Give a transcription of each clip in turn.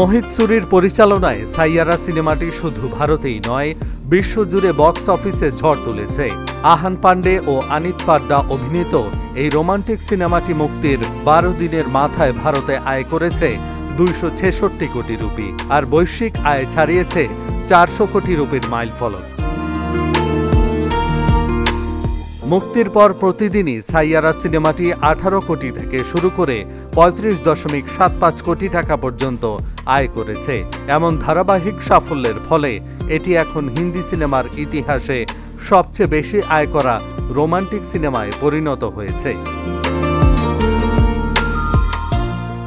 মোহিত সুরির পরিচালনায় সাইয়ারা সিনেমাটি শুধু ভারতেই নয়, বিশ্বজুড়ে বক্স অফিসে ঝড় তুলেছে। আহান পান্ডে ও আনিত পাড্ডা অভিনীত এই রোমান্টিক সিনেমাটি মুক্তির 12 দিনের মাথায় ভারতে আয় করেছে 266 কোটি রুপি, আর বৈশ্বিক আয় ছাড়িয়েছে 400 কোটি রুপির মাইলফলক। মুক্তির পর প্রতিদিনই সাইয়ারা সিনেমাটি 18 কোটি থেকে শুরু করে 35.75 কোটি টাকা পর্যন্ত আয় করেছে। এমন ধারাবাহিক সাফল্যের ফলে এটি এখন হিন্দি সিনেমার ইতিহাসে সবচেয়ে বেশি আয় করা রোমান্টিক সিনেমায় পরিণত হয়েছে।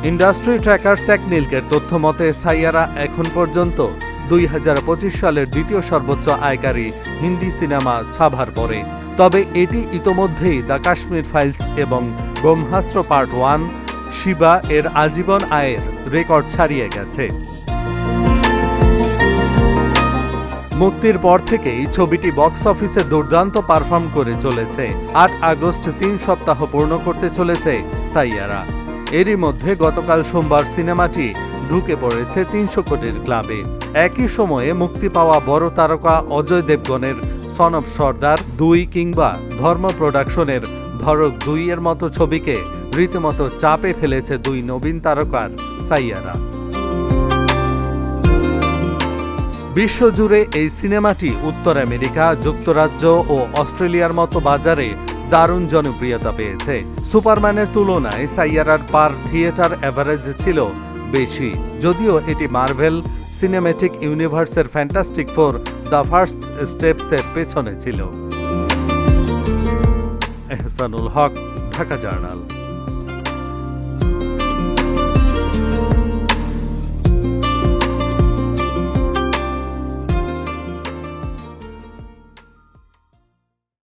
ইন্ডাস্ট্রি ট্র্যাকার স্যাকনিলকের তথ্য মতে সাইয়ারা এখন পর্যন্ত 2025 সালের দ্বিতীয় সর্বোচ্চ আয়কারী হিন্দি সিনেমা ছাভার পরে। তবে এটি ইতোমধ্যেই দ্য কাশ্মীর ফাইলস এবং ব্রহ্মাস্ত্র পার্ট 1 শিবা এর আজীবন আয়ের রেকর্ড ছাড়িয়ে গেছে। মুক্তির পর থেকেই ছবিটি বক্স অফিসে দুর্দান্ত পারফর্ম করে চলেছে। 8 আগস্ট 3 সপ্তাহ পূর্ণ করতে চলেছে সাইয়ারা। এরই মধ্যে গতকাল সোমবার সিনেমাটি ঢুকে পড়েছে 300 কোটির ক্লাবে। একই সময়ে মুক্তি পাওয়া বড় তারকা অজয় দেবগনের সন অফ সর্দার 2 কিংবা ধর্ম প্রোডাকশনের ধড়ক 2 এর মতো ছবিকে রীতিমতো চাপে ফেলেছে 2 নবীন তারকার সাইয়ারা। বিশ্বজুড়ে এই সিনেমাটি উত্তর আমেরিকা, যুক্তরাজ্য ও অস্ট্রেলিয়ার মতো বাজারে দারুণ জনপ্রিয়তা পেয়েছে। সুপারম্যানের তুলনায় সাইয়ারার পার থিয়েটার অ্যাভারেজ ছিল বেশি, যদিও এটি মার্ভেল সিনেম্যাটিক ইউনিভার্সের ফ্যান্টাস্টিক ফোর দ্য ফার্স্ট স্টেপসের পেছনে ছিল। এহসানুল হক, ঢাকা জার্নাল।